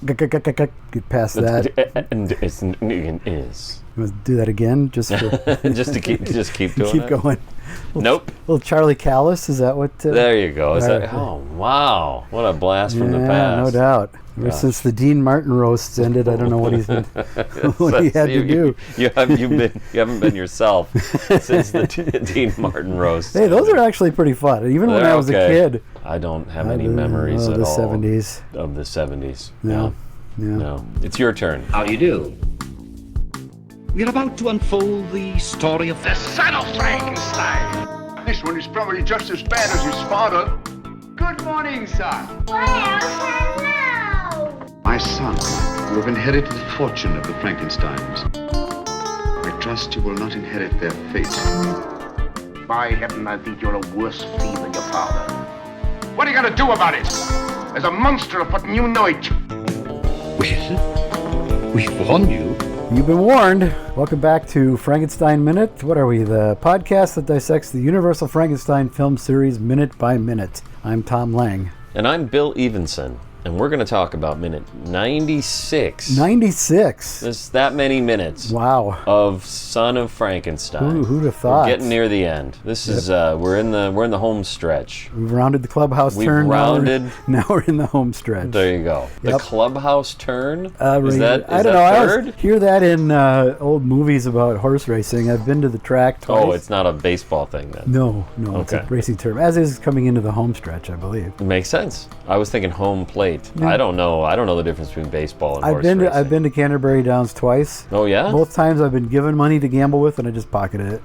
Get past that. And it is. You want to do that again? Just just keep doing keep it? going. Nope. Little Charlie Callis, is that what? There you go. Is that? Oh wow! What a blast from the past. No doubt. Ever since the Dean Martin roasts ended, I don't know what he's been, what he had to do. You haven't been yourself since the Dean Martin roast. Hey, those are actually pretty fun. Even when I was a kid. I don't have any memories at all. Of the 70s. Of the 70s. No. No. It's your turn. How do you do? We're about to unfold the story of the Son of Frankenstein. This one is probably just as bad as his father. Good morning, son. Well, hello. My son, you have inherited the fortune of the Frankensteins. I trust you will not inherit their fate. By heaven, I think you're a worse fiend than your father. What are you going to do about it? There's a monster afoot and you know it. Well, we've warned you. You've been warned. Welcome back to Frankenstein Minute. What are we? The podcast that dissects the Universal Frankenstein film series minute by minute. I'm Thom Lang. And I'm Bill Evenson. And we're going to talk about minute 96. 96. There's that many minutes. Wow. Of Son of Frankenstein. Who'd have thought? We're getting near the end. This is we're in the home stretch. We've rounded the clubhouse turn. Now we're in the home stretch. There you go. Yep. The clubhouse turn. Is that I don't know. third? I always hear that in old movies about horse racing. I've been to the track twice. Oh, it's not a baseball thing then. No, it's a racing term. As is coming into the home stretch, I believe. It makes sense. I was thinking home plate. Yeah. I don't know the difference between baseball and horse racing. I've been to Canterbury Downs twice. Oh yeah? Both times I've been given money to gamble with and I just pocketed it.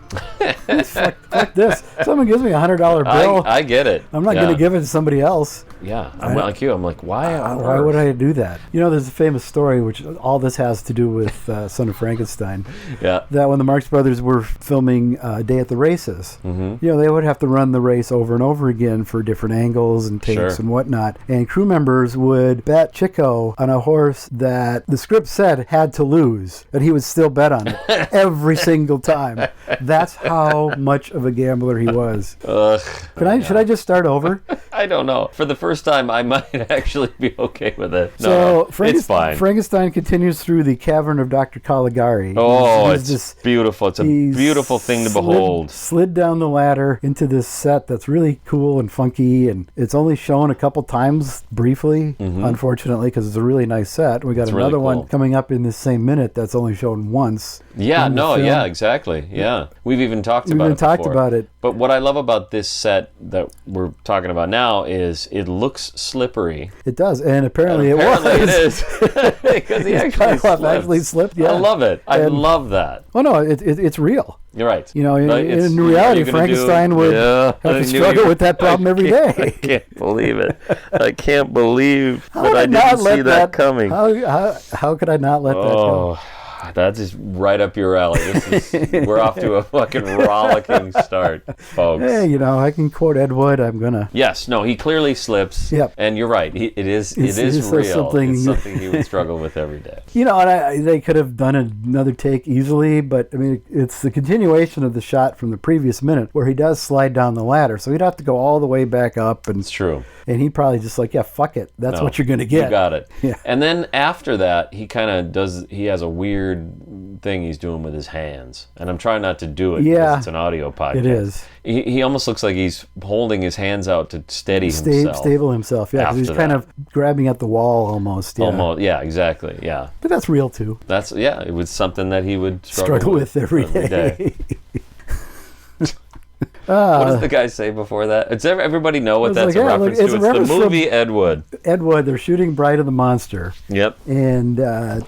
fuck this. Someone gives me $100 bill. I get it. I'm not going to give it to somebody else. Yeah, I'm like you. I'm like, why? Why would I do that? You know, there's a famous story, which all this has to do with Son of Frankenstein. Yeah. That when the Marx Brothers were filming Day at the Races, you know, they would have to run the race over and over again for different angles and takes and whatnot. And crew members would bet Chico on a horse that the script said had to lose, and he would still bet on it every single time. That's how much of a gambler he was. Should I just start over? I don't know. For the first time, I might actually be okay with it. It's fine. Frankenstein continues through the cavern of Dr. Caligari. Oh, it's beautiful. It's a beautiful thing to behold. Slid down the ladder into this set that's really cool and funky, and it's only shown a couple times briefly, unfortunately, because it's a really nice set. We got another one coming up in this same minute that's only shown once. Yeah, exactly. Yeah. We've even talked about it. But what I love about this set that we're talking about now is it looks slippery. It does, and apparently it was. It is. Because he actually slipped. Yeah. I love it. I love that. Oh, no, it's real. You're right. You know, in reality, Frankenstein would have to struggle with that problem every day. I can't believe it. I can't believe that I didn't see that coming. How could I not let that go? That's just right up your alley. We're off to a fucking rollicking start, folks. Hey, you know, I can quote Ed Wood. I'm gonna. Yes, no, he clearly slips. Yep. And you're right. It is real. It's something he would struggle with every day. You know, and they could have done another take easily, but I mean, it's the continuation of the shot from the previous minute where he does slide down the ladder, so he'd have to go all the way back up. And it's true. And he probably just like, yeah, fuck it. That's what you're gonna get. You got it. Yeah. And then after that, he kind of does. He has a weird thing he's doing with his hands, and I'm trying not to do it because it's an audio podcast. It is. He almost looks like he's holding his hands out to steady himself. Stable himself, yeah. Because he's kind of grabbing at the wall almost. Yeah. Almost, yeah, exactly, yeah. But that's real too. It was something that he would struggle with every day. What does the guy say before that? Does everybody know what that's a reference to? It's the movie Ed Wood. Ed Wood, they're shooting Bride of the Monster. Yep. And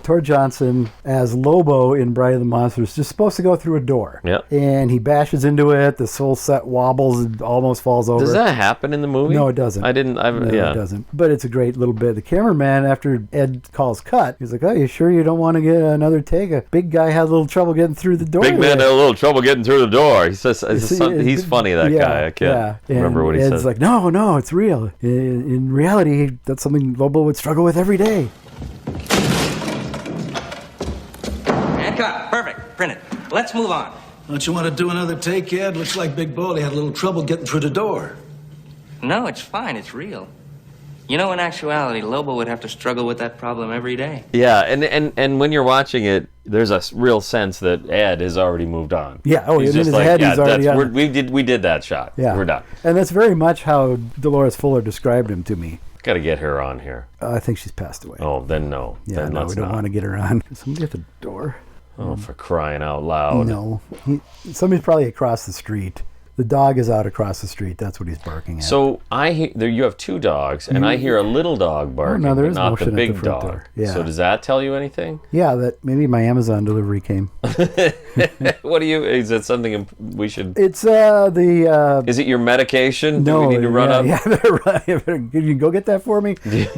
Tor Johnson, as Lobo in Bride of the Monster, is just supposed to go through a door. Yep. And he bashes into it. This whole set wobbles and almost falls over. Does that happen in the movie? No, it doesn't. It doesn't. But it's a great little bit. The cameraman, after Ed calls cut, he's like, oh, you sure you don't want to get another take? A big guy had a little trouble getting through the door. Big man had a little trouble getting through the door. He says, he's funny, that guy. I can't remember what he said. It's like, no, it's real. In reality, that's something Lobo would struggle with every day. And cut. Perfect. Print it. Let's move on. Don't you want to do another take, Ed? Looks like Big Baldy had a little trouble getting through the door. No, it's fine. It's real. You know, in actuality, Lobo would have to struggle with that problem every day. Yeah, and when you're watching it, there's a real sense that Ed has already moved on. Yeah, he's in his head he's already on. We did that shot. Yeah. We're done. And that's very much how Dolores Fuller described him to me. Got to get her on here. I think she's passed away. Oh, then no. Yeah, then no, we don't want to get her on. Somebody at the door. Oh, for crying out loud. No. Somebody's probably across the street. The dog is out across the street. That's what he's barking at. So I hear you have two dogs, and I hear a little dog barking, there but is not the motion at big the front dog. door. Yeah. So does that tell you anything? Yeah, that maybe my Amazon delivery came. What do you? Is it something we should? It's the. Is it your medication? No, Do we need to run up? Yeah, can you go get that for me?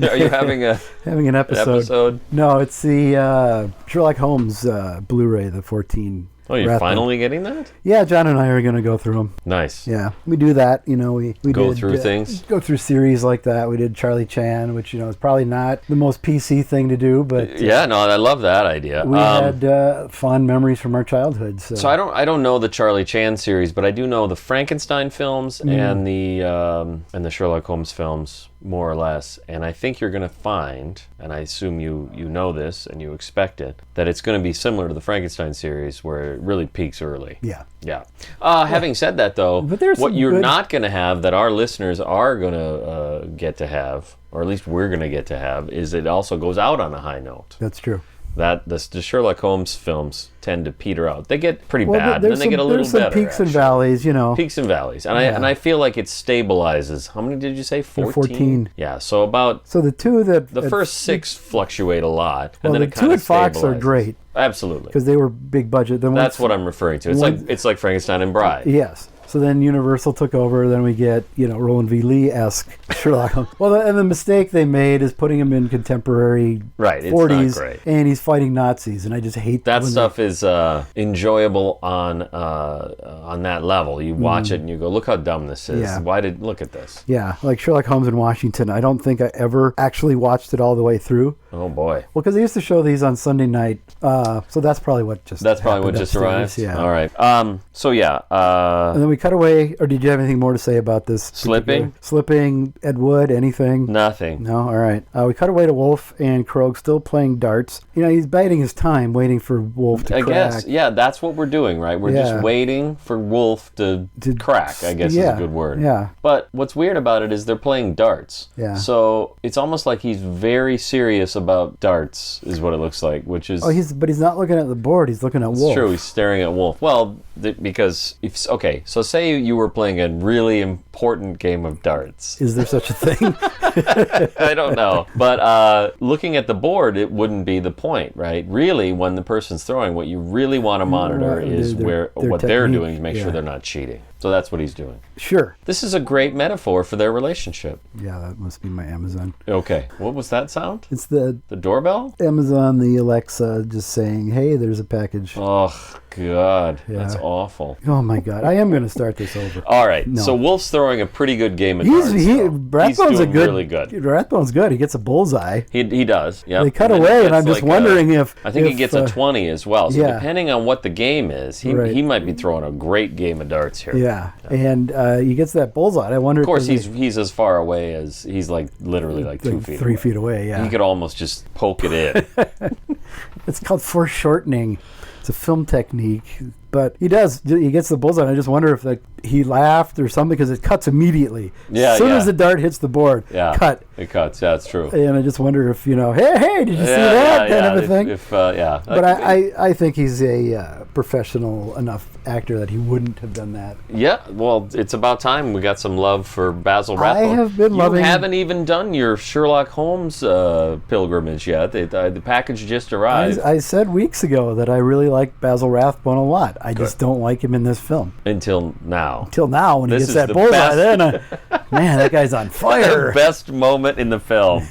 Are you having an episode? No, it's the Sherlock Holmes Blu-ray, the 14. Oh, you're finally getting that? Yeah, John and I are going to go through them. Nice. Yeah, we do that. You know, we go through things. Go through series like that. We did Charlie Chan, which is probably not the most PC thing to do, but yeah, no, I love that idea. We had fond memories from our childhood. So I don't know the Charlie Chan series, but I do know the Frankenstein films and the Sherlock Holmes films, more or less. And I think you're going to find, and I assume you know this and you expect it, that it's going to be similar to the Frankenstein series, where it really peaks early. Yeah. Yeah. Having said that, though, what you're not going to have that our listeners are going to get to have, or at least we're going to get to have, is it also goes out on a high note. That's true. That the Sherlock Holmes films tend to peter out. They get pretty bad, and then they get a little better. There's some peaks and valleys, you know. Peaks and valleys, and I feel like it stabilizes. How many did you say? 14. Yeah, so the two the first 6 fluctuate a lot, and then the it kind of two at Fox are great. Absolutely, because they were big budget. That's what I'm referring to. It's like Frankenstein and Bride. Yes. So then Universal took over. Then we get, Roland V. Lee-esque Sherlock Holmes. Well, and the mistake they made is putting him in contemporary 40s, it's not great. And he's fighting Nazis, and I just hate that stuff. Is enjoyable on that level. You watch it and you go, "Look how dumb this is! Yeah. Look at this?" Yeah, like Sherlock Holmes in Washington. I don't think I ever actually watched it all the way through. Oh boy! Well, because they used to show these on Sunday night, so that's probably what just arrived. Yeah. All right. So yeah. And then we cut away, or did you have anything more to say about this? Slipping, Ed Wood, anything? Nothing. No? All right. We cut away to Wolf and Krogh still playing darts. He's biding his time, waiting for Wolf to crack. I guess, yeah, that's what we're doing, right? We're just waiting for Wolf to crack, I guess is a good word. Yeah. But what's weird about it is they're playing darts. Yeah. So it's almost like he's very serious about darts, is what it looks like, which is... but he's not looking at the board, he's looking at Wolf. It's true, he's staring at Wolf. Well, because... so say you were playing a really important game of darts. Is there such a thing? I don't know. But looking at the board, it wouldn't be the point, right? Really, when the person's throwing, what you really want to monitor is what they're doing to make sure they're not cheating. So that's what he's doing. Sure. This is a great metaphor for their relationship. Yeah, that must be my Amazon. Okay. What was that sound? It's the doorbell? Amazon, the Alexa just saying, hey, there's a package. Oh, God. Yeah. That's awful. Oh, my God. I am going to start this over. All right. No. So Wolf's throwing a pretty good game of darts. He's doing really good. Rathbone's good. He gets a bullseye. He does. Yeah. They cut away, and I'm just wondering if... I think he gets a 20 as well. So depending on what the game is, he might be throwing a great game of darts here. Yeah. And he gets that bullseye. I wonder. Of course, he's as far away as he's literally 2 feet. 3 feet away. Yeah. He could almost just poke it in. It's called foreshortening. It's a film technique. But he does. He gets the bullseye. I just wonder if he laughed or something, because it cuts immediately. Yeah, as soon as the dart hits the board, cut. It cuts. Yeah, it's true. And I just wonder if hey, did you see that kind of a thing? But I think he's a professional enough actor that he wouldn't have done that. Yeah. Well, it's about time we got some love for Basil Rathbone. I have been loving. You haven't even done your Sherlock Holmes pilgrimage yet. The package just arrived. I said weeks ago that I really like Basil Rathbone a lot. I just don't like him in this film. Until now. When he gets that bullseye, then man, that guy's on fire. The best moment in the film.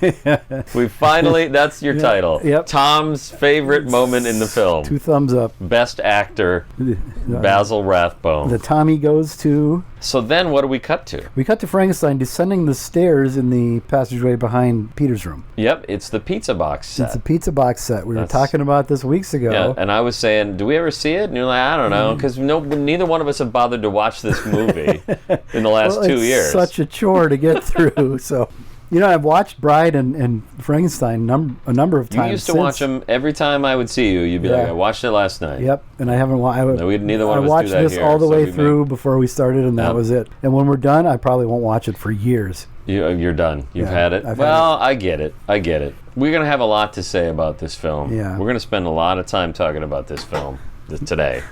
We finally, that's your title. Yep. Tom's favorite moment in the film. 2 thumbs up. Best actor, Basil Rathbone. The Tommy goes to... So then what do we cut to? We cut to Frankenstein descending the stairs in the passageway behind Peter's room. Yep, it's the pizza box set. It's a pizza box set. We were talking about this weeks ago. Yeah, and I was saying, do we ever see it? And you're like, I don't know, because neither one of us have bothered to watch this movie in the last 2 years. It's such a chore to get through, so... I've watched Bride and Frankenstein a number of times. You used to watch them every time I would see you. You'd be like, I watched it last night. Yep, and I haven't watched. Neither one of us watched do that this here, all the so way through before we started, and that was it. And when we're done, I probably won't watch it for years. You're done. You've had it. I get it. We're gonna have a lot to say about this film. Yeah. We're gonna spend a lot of time talking about this film today.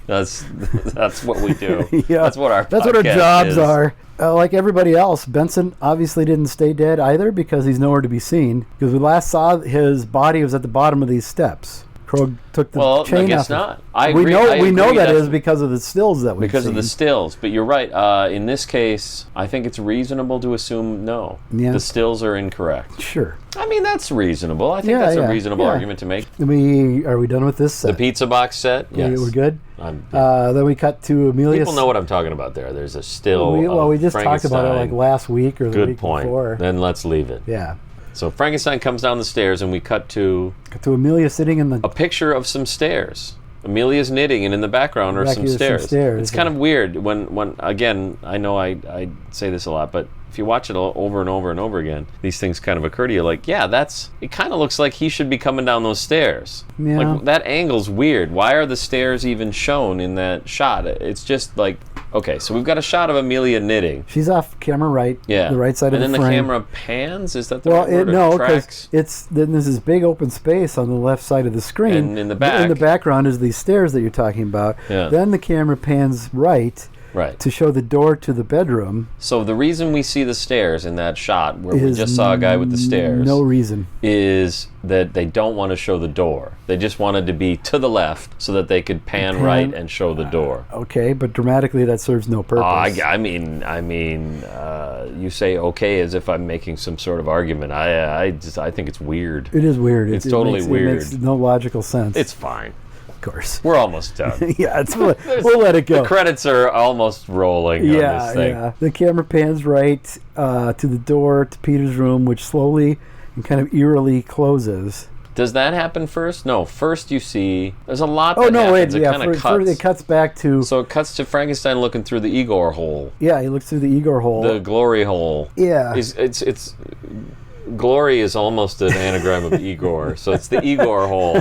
That's what we do. Yeah. That's what our jobs is. are. Like everybody else, Benson obviously didn't stay dead either because he's nowhere to be seen. Because we last saw his body was at the bottom of these steps. Krog took the chain I guess off. not. I we agree. know that is because of the stills that we've because seen. of the stills. But you're right. In this case, I think it's reasonable to assume no. Yeah. The stills are incorrect. Sure. I mean, that's reasonable. I think that's a reasonable argument to make. Are we done with this set? The pizza box set? Yes. We're good? Then we cut to Amelia. People know what I'm talking about there. There's a still we just talked about it like last week or the week point. before. Then let's leave it. Yeah. So Frankenstein comes down the stairs, and we cut to Amelia sitting in a picture of some stairs. Amelia's knitting, and in the background are some stairs. It's kind of weird when again, I know I say this a lot, but if you watch it over and over and over again, these things kind of occur to you. Like, it kind of looks like he should be coming down those stairs. Yeah. Like, that angle's weird. Why are the stairs even shown in that shot? It's just like, okay, so we've got a shot of Amelia knitting. She's off camera right, the right side of the frame. And then the camera pans? Is that the right word? No, because then there's this big open space on the left side of the screen. And in the background is these stairs that you're talking about. Yeah. Then the camera pans right to show the door to the bedroom. So the reason we see the stairs in that shot, where we just saw a guy with the stairs, no reason, is that they don't want to show the door. They just wanted to be to the left so that they could pan right and show the door. Okay, but dramatically that serves no purpose. I mean, you say okay as if I'm making some sort of argument. I think it's weird. It is weird. It's totally weird. It makes no logical sense. It's fine. Course. We're almost done. Yeah, we'll let it go. The credits are almost rolling on this thing. Yeah. The camera pans right to the door to Peter's room, which slowly and kind of eerily closes. Does that happen first? No. First you see there's a lot that happens. It kind of cuts. First it cuts back to... So it cuts to Frankenstein looking through the Igor hole. Yeah, he looks through the Igor hole. The glory hole. Yeah. It's glory is almost an anagram of Igor, so it's the Igor hole.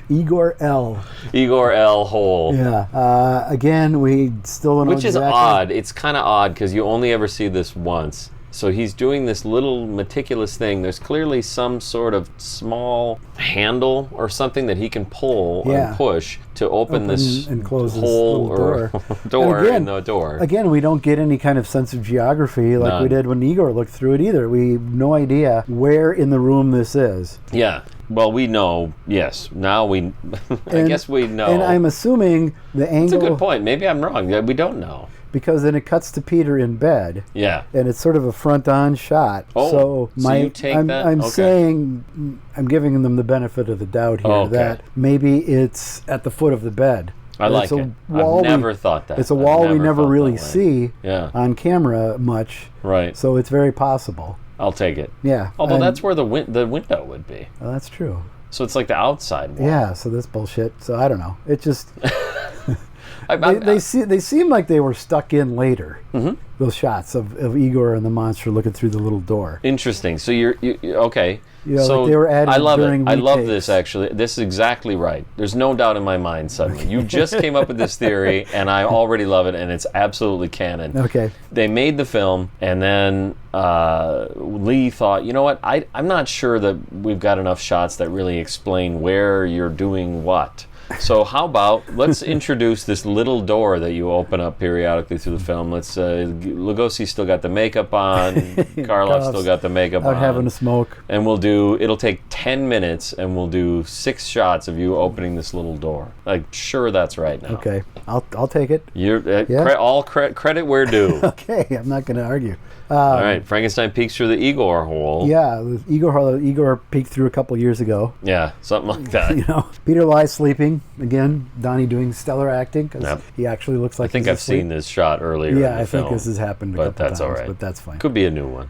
Igor L. Igor L hole. Yeah. Again, we still don't know Which is odd. It's kind of odd because you only ever see this once. So he's doing this little meticulous thing. There's clearly some sort of small handle or something that he can pull and push to open this and close hole this or door in the door. Again, we don't get any kind of sense of geography like we did when Igor looked through it either. We have no idea where in the room this is. Yeah. Well, we know, yes. Now I guess we know. And I'm assuming the angle... That's a good point. Maybe I'm wrong. We don't know. Because then it cuts to Peter in bed. Yeah. And it's sort of a front-on shot. Oh, so you take that? I'm saying, I'm giving them the benefit of the doubt here that maybe it's at the foot of the bed. I like it. I've never thought that. It's a wall we never really see on camera much. Right. So it's very possible. I'll take it. Yeah. Although that's where the window would be. Well, that's true. So it's like the outside wall. Yeah, so that's bullshit. So I don't know. It just... They seem like they were stuck in later. Mm-hmm. Those shots of Igor and the monster looking through the little door. Interesting. So you're okay. So like they were added I love during it. I love retakes. this actually. This is exactly right. There's no doubt in my mind suddenly. You just came up with this theory and I already love it and it's absolutely canon. Okay. They made the film and then Lee thought, you know what? I'm not sure that we've got enough shots that really explain where you're doing what. So how about let's introduce this little door that you open up periodically through the film. Let's Lugosi's still got the makeup on, Karloff's still got the makeup on. Having a smoke. And it'll take 10 minutes and we'll do 6 shots of you opening this little door. Like, sure, that's right now. Okay, I'll take it. You're credit where due. Okay, I'm not going to argue. All right, Frankenstein peeks through the Igor hole. Yeah, Igor peeked through a couple years ago. Yeah, something like that. Peter lies sleeping again. Donnie doing stellar acting because he actually looks like. I think I've seen this shot earlier. Yeah, in the I think film, this has happened a couple times. But that's all right. But that's fine. Could be a new one.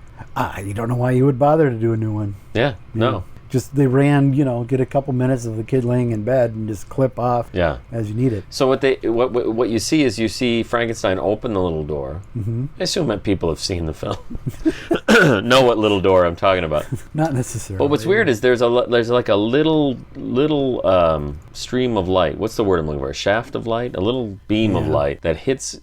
You don't know why you would bother to do a new one. Yeah, no. just they ran, get a couple minutes of the kid laying in bed and just clip off as you need it. So what you see is you see Frankenstein open the little door. Mm-hmm. I assume that people have seen the film, know what little door I'm talking about. Not necessarily. But what's weird is there's like a little stream of light. What's the word I'm looking for? A shaft of light, a little beam of light that hits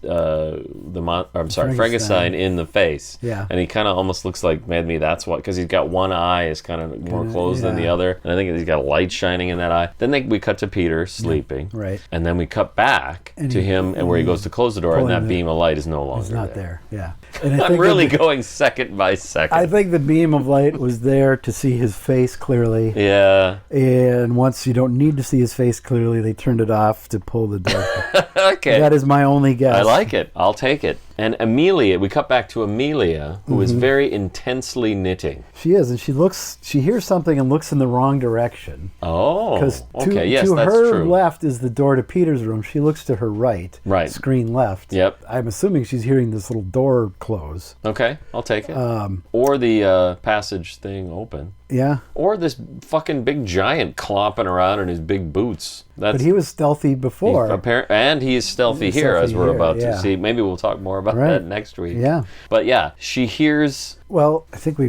Frankenstein in the face. Yeah. And he kind of almost looks like maybe that's what, because he's got one eye is kind of more closed than the other, and I think he's got a light shining in that eye. Then we cut to Peter sleeping, right? And then we cut back to him, and where he goes to close the door, and that beam of light is no longer It's not there. Yeah. And I'm really going second by second. I think the beam of light was there to see his face clearly. Yeah. And once you don't need to see his face clearly, they turned it off to pull the door. Okay. That is my only guess. I like it. I'll take it. And Amelia, we cut back to Amelia, who is very intensely knitting. She is, and she hears something and looks in the wrong direction. Oh, okay, yes, to that's her true. left is the door to Peter's room. She looks to her right, screen left. Yep. I'm assuming she's hearing this little door close. Okay, I'll take it. Or the passage thing open. Yeah. Or this fucking big giant clomping around in his big boots. But he was stealthy before. And he is stealthy here, as we're about to see. Maybe we'll talk more about that next week. Yeah. But yeah, she hears... Well, I think we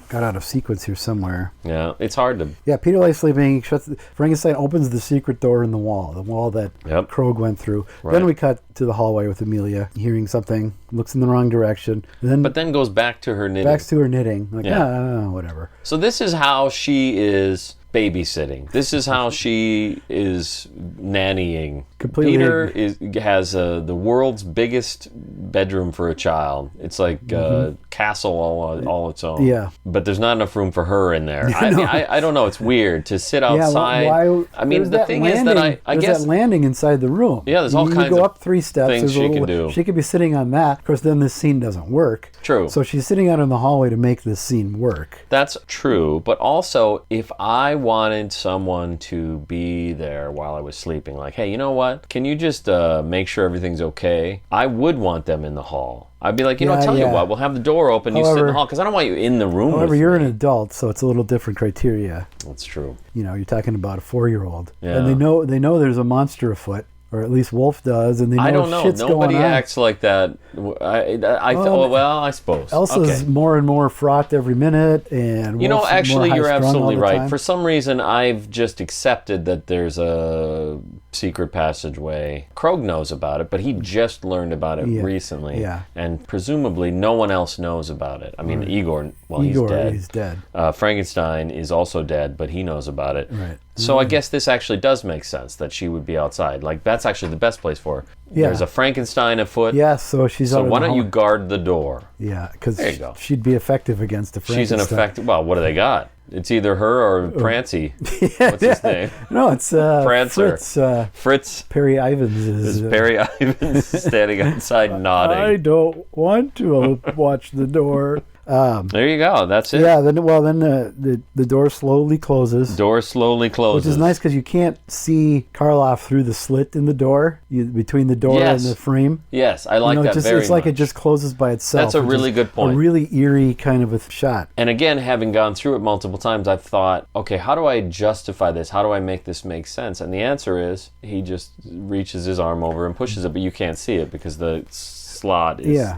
got out of sequence here somewhere. Yeah, it's hard to... Yeah, Peter lays sleeping. Frankenstein opens the secret door in the wall that Krog went through. Right. Then we cut to the hallway with Amelia, hearing something, looks in the wrong direction. But then goes back to her knitting. Like, whatever. So this is how she is babysitting. This is how she is nannying. Completely. Peter has the world's biggest bedroom for a child. It's like a castle all its own. Yeah. But there's not enough room for her in there. I don't know. It's weird to sit outside. Why? I mean, the thing is that I guess that landing inside the room. Yeah, there's all kinds of of up 3 steps. things she can do. She could be sitting on that. Of course, then this scene doesn't work. True. So she's sitting out in the hallway to make this scene work. That's true. But also, if I wanted someone to be there while I was sleeping, like, hey, you know what? Can you just make sure everything's okay? I would want them in the hall. I'd be like, I'll tell you what, we'll have the door open, you sit in the hall, because I don't want you in the room. However, you're an adult, so it's a little different criteria. That's true. You're talking about a 4-year-old. Yeah. And they know there's a monster afoot. Or at least Wolf does, and they know I don't know. Shit's Nobody going on. acts like that. I suppose. Elsa's more and more fraught every minute, and Wolf's actually, more you're high-strung absolutely all the right. time. For some reason, I've just accepted that there's a secret passageway. Krog knows about it, but he just learned about it recently, and presumably no one else knows about it. I mean, Igor, he's dead. Frankenstein is also dead, but he knows about it. Right. So I guess this actually does make sense that she would be outside. Like, that's actually the best place for her. Yeah. There's a Frankenstein afoot. Yeah, so she's So why don't you guard the door? Yeah, because There you go. she'd be effective against the Frankenstein. She's an effective... Well, what do they got? It's either her or Prancy. What's his name? No, it's Prancer. Fritz. Fritz. Perry Ivans is... Perry Ivans standing outside nodding. I don't want to watch the door. There you go. That's it. Yeah. Then the door slowly closes. Door slowly closes. Which is nice because you can't see Karloff through the slit in the door, between the door and the frame. Yes, I like that very much. It's like it just closes by itself. That's a really good point. A really eerie kind of a shot. And again, having gone through it multiple times, I've thought, okay, how do I justify this? How do I make this make sense? And the answer is he just reaches his arm over and pushes it, but you can't see it because the slot is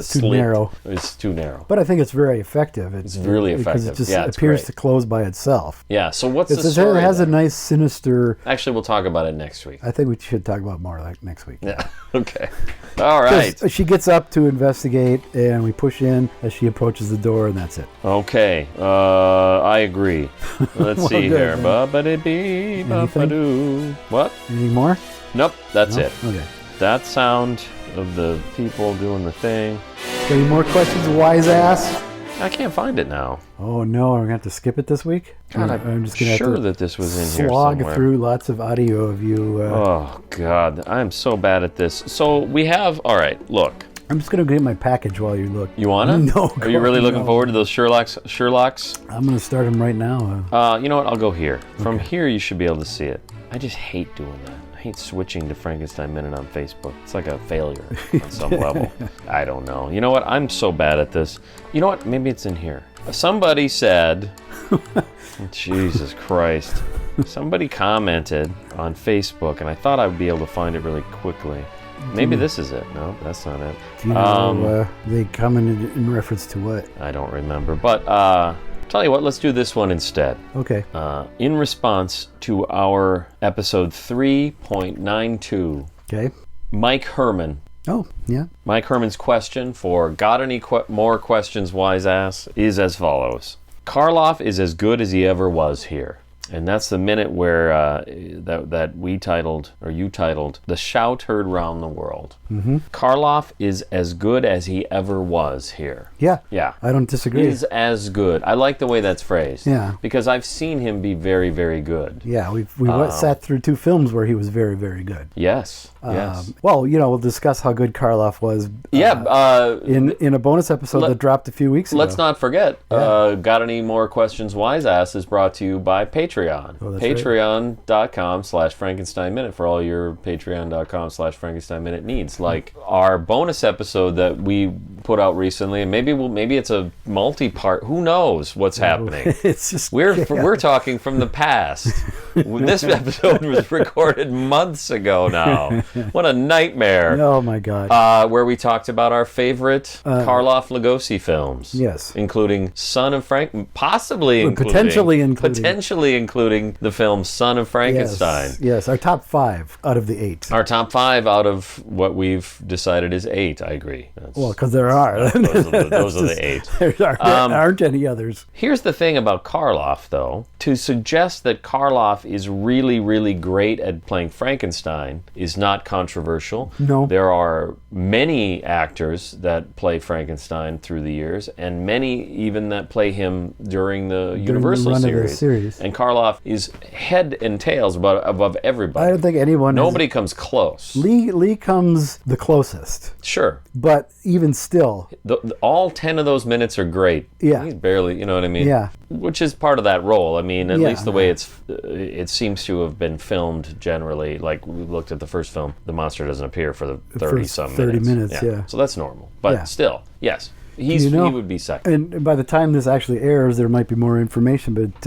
too narrow. It's too narrow. But I think it's very effective. It's really effective. Because it just appears to close by itself. Yeah, so what's the story? It has a nice sinister... Actually, we'll talk about it next week. I think we should talk about more next week. Yeah, okay. All right. She gets up to investigate, and we push in as she approaches the door, and that's it. Okay, I agree. Let's see here. Anything? What? Anything more? Nope, that's it. Okay. That sound of the people doing the thing. Any more questions, wise ass? I can't find it now. Oh no, I'm going to have to skip it this week? God, I'm just gonna sure that this was in here somewhere. Slog through lots of audio of you. Oh God, I'm so bad at this. So we have, all right, look. I'm just going to get my package while you look. You want to? No. Are you really looking forward to those Sherlocks? I'm going to start them right now. You know what? I'll go here. From here, you should be able to see it. I just hate doing that. I hate switching to Frankenstein Minute on Facebook. It's like a failure on some level. I don't know. You know what? I'm so bad at this. You know what? Maybe it's in here. Somebody said Jesus Christ. Somebody commented on Facebook, and I thought I would be able to find it really quickly. Maybe this is it. No, that's not it. Do you know they commented in reference to what? I don't remember. But tell you what, let's do this one instead. Okay. In response to our episode 3.92, Okay. Mike Herman. Oh, yeah. Mike Herman's question for Got Any More Questions, Wise Ass, is as follows. Karloff is as good as he ever was here. And that's the minute where that we titled, or you titled, The Shout Heard Round the World. Mm-hmm. Karloff is as good as he ever was here. Yeah. Yeah. I don't disagree. Is as good. I like the way that's phrased. Yeah. Because I've seen him be very, very good. Yeah, we sat through 2 films where he was very, very good. Yes. Yes. Well, we'll discuss how good Karloff was. In a bonus episode that dropped a few weeks ago. Let's not forget. Got Any More Questions, Wise Ass is brought to you by Patreon. Patreon.com/Frankenstein Minute for all your Patreon.com/Frankenstein Minute needs. Like our bonus episode that we put out recently, and maybe it's a multi-part. Who knows what's happening? It's just we're talking from the past. This episode was recorded months ago now. What a nightmare! Oh my God! Where we talked about our favorite Karloff Lugosi films. Yes, including Son of potentially including the film Son of Frankenstein. Yes, our top 5 out of the 8. Our top 5 out of what we've decided is 8. I agree. Because there are. Those are the 8. There aren't any others. Here's the thing about Karloff, though. To suggest that Karloff is really, really great at playing Frankenstein is not controversial. No. There are many actors that play Frankenstein through the years, and many even that play him during the Universal series. And Karloff is head and tails above everybody. I don't think anyone. Nobody comes close. Lee comes the closest. Sure. But even still, all 10 of those minutes are great. Yeah. He's barely, you know what I mean? Yeah. Which is part of that role. I mean, at least the way it seems to have been filmed generally. Like we looked at the first film, the monster doesn't appear for the 30-some minutes. 30 minutes, yeah. So that's normal. But still, yes. He would be second. And by the time this actually airs, there might be more information, but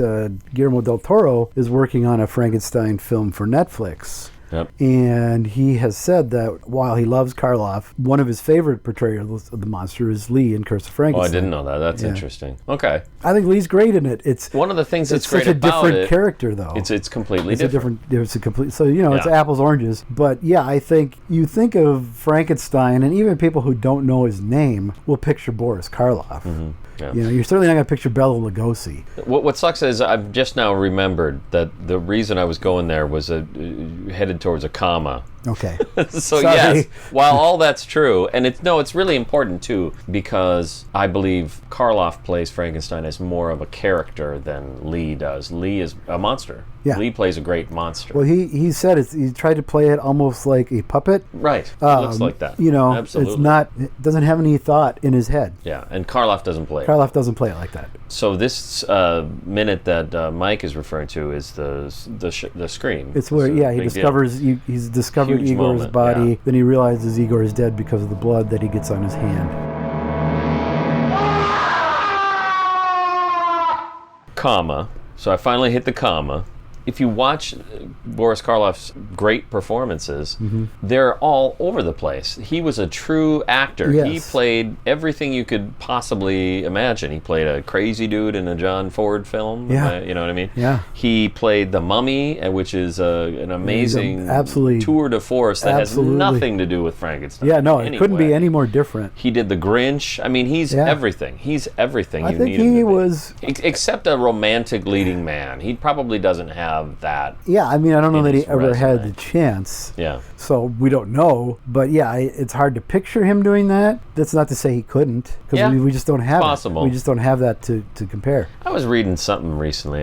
Guillermo del Toro is working on a Frankenstein film for Netflix. Yep. And he has said that while he loves Karloff, one of his favorite portrayals of the monster is Lee in Curse of Frankenstein. Oh, I didn't know that. That's interesting. Okay. I think Lee's great in it. It's one of the things that's great about it. It's such a different character, though. It's completely different. It's a complete. So it's apples oranges. But I think you think of Frankenstein, and even people who don't know his name will picture Boris Karloff. Mm-hmm. Yeah. You're certainly not going to picture Bela Lugosi. What sucks is I've just now remembered that the reason I was going there was headed towards a comma. Okay. So yes, while all that's true, and it's really important too, because I believe Karloff plays Frankenstein as more of a character than Lee does. Lee is a monster. Yeah. Lee plays a great monster. Well, he said he tried to play it almost like a puppet. Right. It looks like that. Absolutely. It doesn't have any thought in his head. Yeah, and Karloff doesn't play it. Karloff doesn't play it like that. So this minute that Mike is referring to is the scream. It's where he discovers he's discovered Igor's body. Yeah. Then he realizes Igor is dead because of the blood that he gets on his hand. Comma. So I finally hit the comma. If you watch Boris Karloff's great performances, they're all over the place. He was a true actor. Yes. He played everything you could possibly imagine. He played a crazy dude in a John Ford film. Yeah. You know what I mean? Yeah. He played the Mummy, which is an amazing tour de force that has nothing to do with Frankenstein. Yeah, no, it couldn't be any more different. He did The Grinch. I mean, he's everything. He's everything you need him to be. I think he was... Except a romantic leading man. He probably doesn't have that. Yeah, I mean, I don't know that he ever had the chance. Yeah. So we don't know, but it's hard to picture him doing that. That's not to say he couldn't, because we just don't have possible. We just don't have that to compare. I was reading something recently.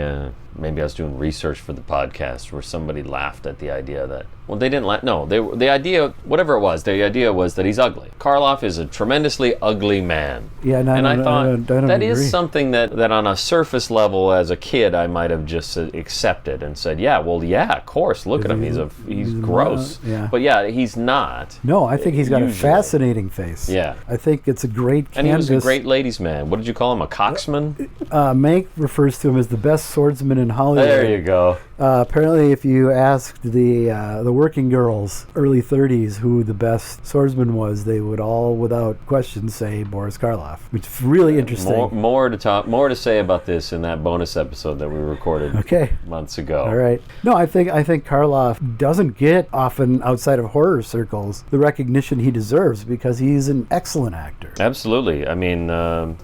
maybe I was doing research for the podcast where somebody laughed at the idea that, well, they didn't laugh. No, the idea, whatever it was, the idea was that he's ugly. Karloff is a tremendously ugly man. Yeah, no, and I thought I don't that agree. is something that on a surface level as a kid I might have just accepted and said, yeah, well, yeah, of course, look at him, he's gross. Yeah. But yeah, he's not. No, I think he's got usually. a fascinating face. Yeah. I think it's a great canvas. And he was a great ladies' man. What did you call him? A coxman? Mank refers to him as the best swordsman in Hollywood. There you go. Apparently, if you asked the working girls, early 30s, who the best swordsman was, they would all, without question, say Boris Karloff, which is really interesting. More to say about this in that bonus episode that we recorded months ago. All right. No, I think Karloff doesn't get often outside of horror circles the recognition he deserves because he's an excellent actor. Absolutely. I mean,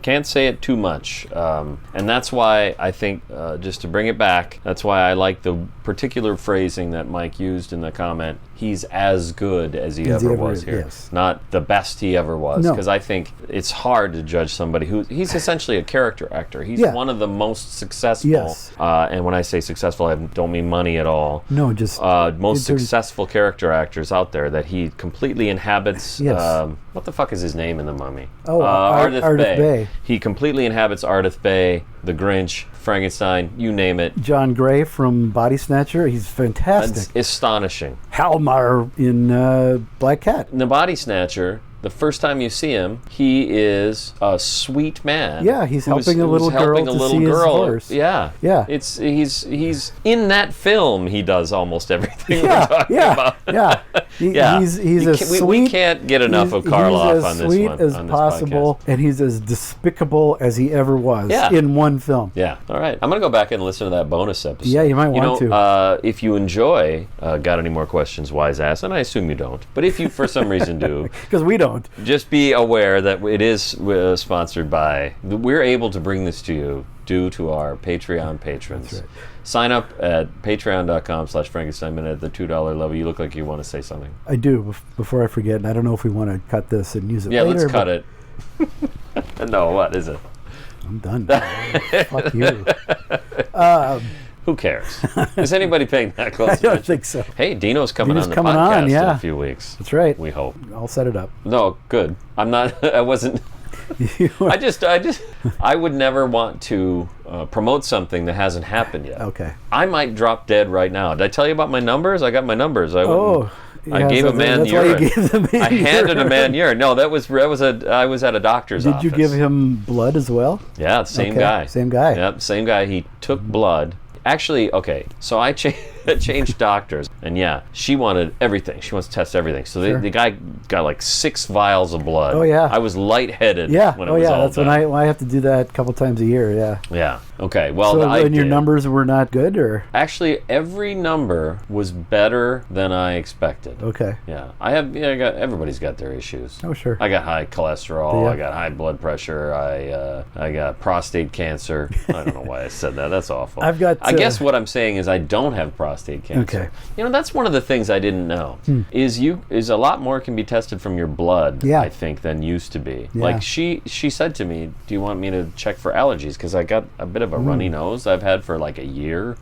can't say it too much, and that's why I think, just to bring it back, that's why I like the particular phrasing that Mike used in the comment. He's as good as he ever was here. Yes. Not the best he ever was. Because I think it's hard to judge somebody he's essentially a character actor. He's one of the most successful. Yes. And when I say successful, I don't mean money at all. No, just most successful character actors out there that he completely inhabits. Yes. What the fuck is his name in the Mummy? Oh, Ardith Bay. He completely inhabits Ardith Bay, The Grinch, Frankenstein, you name it. John Gray from Body Snatcher, he's fantastic. That's astonishing. Halmar in Black Cat. In The Body Snatcher, the first time you see him, he is a sweet man. Yeah, he's helping a little girl to see his horse. Yeah, yeah. He's in that film. He does almost everything we're talking about. Yeah, He's as sweet. We can't get enough of Karloff on this one. He's as sweet as possible, and he's as despicable as he ever was in one film. Yeah. All right. I'm gonna go back and listen to that bonus episode. Yeah, you might want to. If you enjoy, got any more questions, wise ass, and I assume you don't. But if you for some reason do, because we don't. Just be aware that it is sponsored by. We're able to bring this to you due to our Patreon patrons. That's right. Sign up at patreon.com/Frankenstein Minute at the $2 level. You look like you want to say something. I do. Before I forget, and I don't know if we want to cut this and use it later. Yeah, let's cut it. No, what is it? I'm done. Fuck you. Who cares? Is anybody paying that close attention? I don't think so. Hey, Dino's coming on the podcast in a few weeks. That's right. We hope. I'll set it up. No, good. I'm not. I wasn't. I would never want to promote something that hasn't happened yet. Okay. I might drop dead right now. Did I tell you about my numbers? I got my numbers. I gave a man urine. I handed a man urine. No, I was at a doctor's office. Did you give him blood as well? Yeah, same guy. Same guy. Yep, same guy. He took blood. Actually, okay, so I changed doctors, and yeah, she wanted everything. She wants to test everything. So the guy got like 6 vials of blood. Oh, yeah. I was lightheaded when it was all that's done. when I have to do that a couple times a year, yeah. Yeah, okay, well, so and your numbers were not good, or? Actually, every number was better than I expected. Okay. Yeah, everybody's got their issues. Oh, sure. I got high cholesterol, I got high blood pressure, I got prostate cancer. I don't know why I said that, that's awful. I guess what I'm saying is I don't have prostate cancer. Okay. You know, that's one of the things I didn't know. Is a lot more can be tested from your blood, I think, than used to be. Yeah. Like she said to me, do you want me to check for allergies? Because I got a bit of a runny nose I've had for like a year.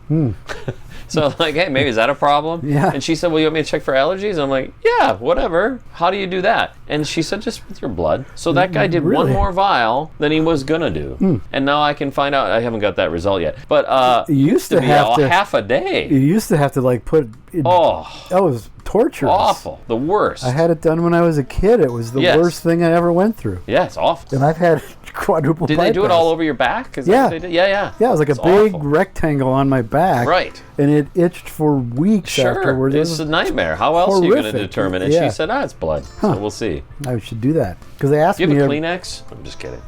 So I'm like, hey, maybe is that a problem? Yeah. And she said, well, you want me to check for allergies? I'm like, yeah, whatever. How do you do that? And she said, just with your blood. So that guy did one more vial than he was gonna do. And now I can find out. I haven't got that result yet. But you used to be have half a day. You used to have to like put. That was torturous. Awful. The worst. I had it done when I was a kid. It was the worst thing I ever went through. Yeah, it's awful. And I've had quadruple bypass. Did they do it all over your back? Is that what they did? Yeah. Yeah, it was like a big rectangle on my back. Right. And it itched for weeks afterwards. It's a nightmare. How else are you going to determine it? She said, it's blood. So we'll see. I should do that. Because they asked me... Do you have a Kleenex? I'm just kidding.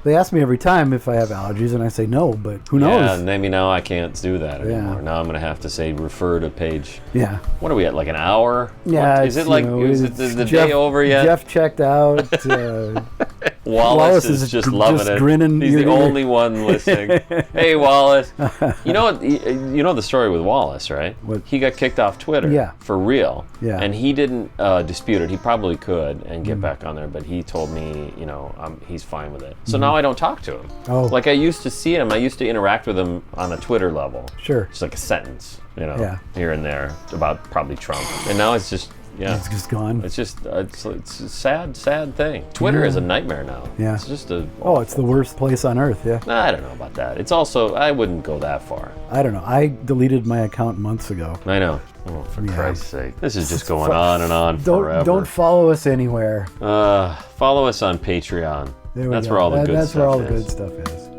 They ask me every time if I have allergies, and I say no, but who knows? Yeah, maybe now I can't do that anymore. Now I'm going to have to say refer to page. Yeah. What are we at, like an hour? Yeah. Is it like, is it the day over yet? Jeff checked out. Wallace is just loving it. Grinning. He's the only one listening. Hey, Wallace. You know what? You know the story with Wallace, right? What? He got kicked off Twitter. Yeah. For real. Yeah. And he didn't dispute it. He probably could and get back on there, but he told me, you know, he's fine with it. So now I don't talk to him. Oh. Like I used to see him. I used to interact with him on a Twitter level. Sure. Just like a sentence, you know, Yeah. here and there about probably Trump. And now it's just. Yeah, It's just gone. It's just it's a sad thing. Twitter is a nightmare now. Yeah. It's just a. Oh, it's the worst place on earth. Yeah. I don't know about that. It's also I wouldn't go that far. I don't know. I deleted my account months ago. I know. Oh, for Christ's sake! This is just going on and on forever. Don't follow us anywhere. Follow us on Patreon. There we That's go. where all the good That's stuff where all the is. good stuff is.